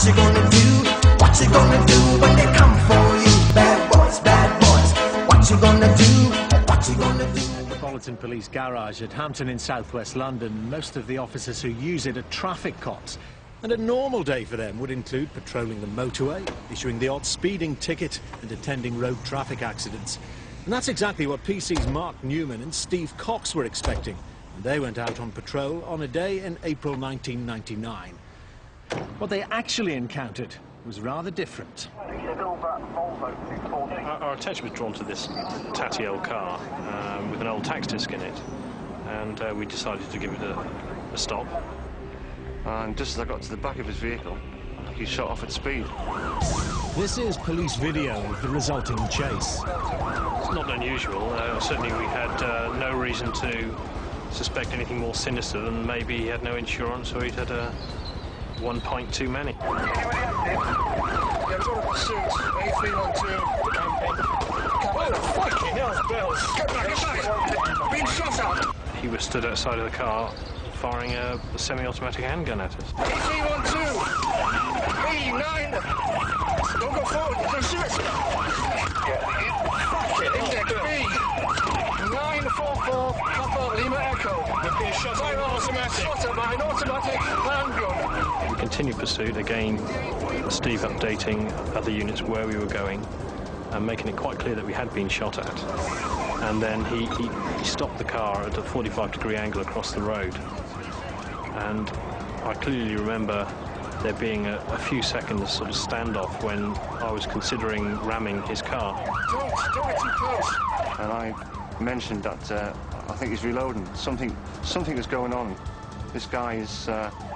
you gonna do? What you gonna do when they come for you? Bad boys, what you gonna do? What you gonna do? Metropolitan Police garage at Hampton in southwest London. Most of the officers who use it are traffic cops. And a normal day for them would include patrolling the motorway, issuing the odd speeding ticket and attending road traffic accidents. And that's exactly what PC's Mark Newman and Steve Cox were expecting. And they went out on patrol on a day in April 1999. What they actually encountered was rather different. Our attention was drawn to this tatty old car with an old tax disc in it, and we decided to give it a stop. And just as I got to the back of his vehicle, he shot off at speed. This is police video of the resulting chase. It's not unusual. Certainly we had no reason to suspect anything more sinister than maybe he had no insurance or he'd had one pint too many. He was stood outside of the car firing a semi-automatic handgun at us. A312, B9, don't go forward, don't shoot. Index B, 944, Papa Lima Echo. Shot at an automatic handgun. We continued pursuit, again, Steve updating other units where we were going and making it quite clear that we had been shot at. And then he stopped the car at a 45-degree angle across the road. And I clearly remember there being a few seconds sort of standoff when I was considering ramming his car. Don't get too close. And I mentioned that I think he's reloading. Something is going on. This guy is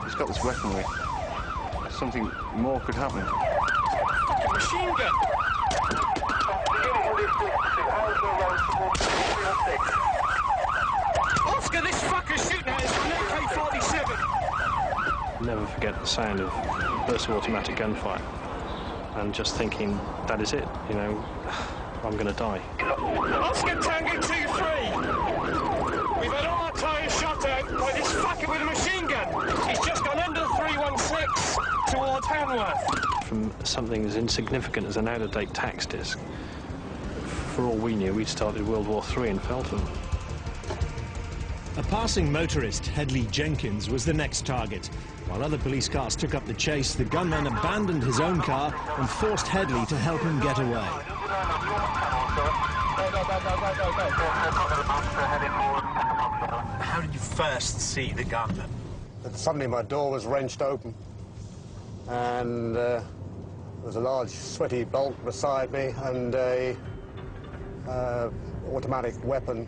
he's got this weaponry. Something more could happen. Machine gun. Oscar, this fucker's shooting at us from an AK-47. Never forget the sound of bursts of automatic gunfire and just thinking, that is it, you know, I'm going to die. Oscar Tango 2-3. We've had all our tyres shot out by this fucker with a machine gun. He's just gone under the 316 towards Hanworth. From something as insignificant as an out-of-date tax disc, for all we knew, we'd started World War III in Feltham. A passing motorist, Headley Jenkins, was the next target. While other police cars took up the chase, the gunman abandoned his own car and forced Headley to help him get away. How did you first see the gunman? Suddenly my door was wrenched open and there was a large sweaty bulk beside me and a automatic weapon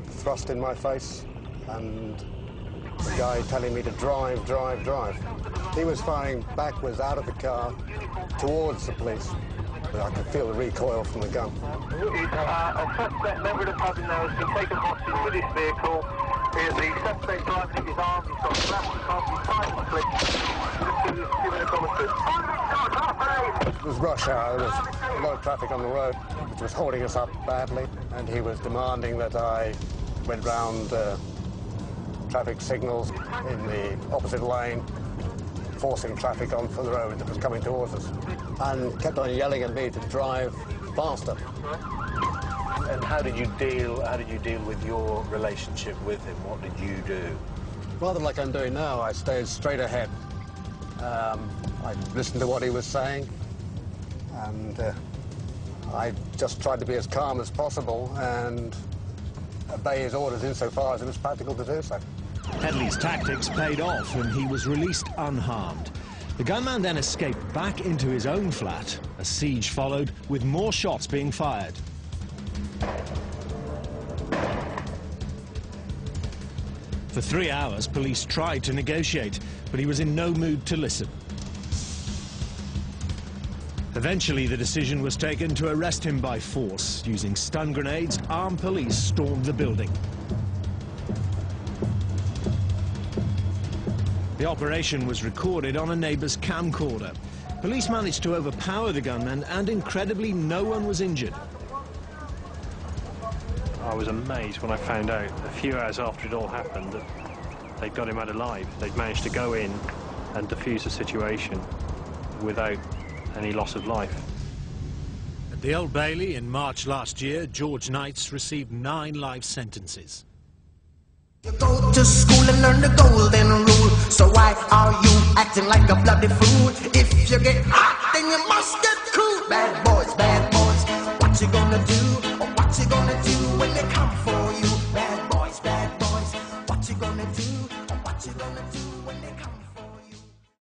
thrust in my face, and the guy telling me to drive. He was firing backwards out of the car towards the police, but I could feel the recoil from the gun. A suspect member of the public now has been taken hostage with his vehicle. The suspect driving his arm, he's got flash across his side clip. It was rush hour. There was a lot of traffic on the road, which was holding us up badly, and he was demanding that I went round traffic signals in the opposite lane, forcing traffic onto the road that was coming towards us, and kept on yelling at me to drive faster. And how did you deal with your relationship with him? What did you do? Rather like I'm doing now, I stayed straight ahead. I listened to what he was saying, and I just tried to be as calm as possible and obey his orders insofar as it was practical to do so. Headley's tactics paid off and he was released unharmed. The gunman then escaped back into his own flat. A siege followed, with more shots being fired. For 3 hours, police tried to negotiate, but he was in no mood to listen. Eventually, the decision was taken to arrest him by force. Using stun grenades, armed police stormed the building. The operation was recorded on a neighbour's camcorder. Police managed to overpower the gunman, and incredibly, no one was injured. I was amazed when I found out, a few hours after it all happened, that they'd got him out alive. They'd managed to go in and defuse the situation. without any loss of life. At the Old Bailey in March last year, George Knights received 9 life sentences. You go to school and learn the golden rule, so why are you acting like a bloody fool? If you get hot, then you must get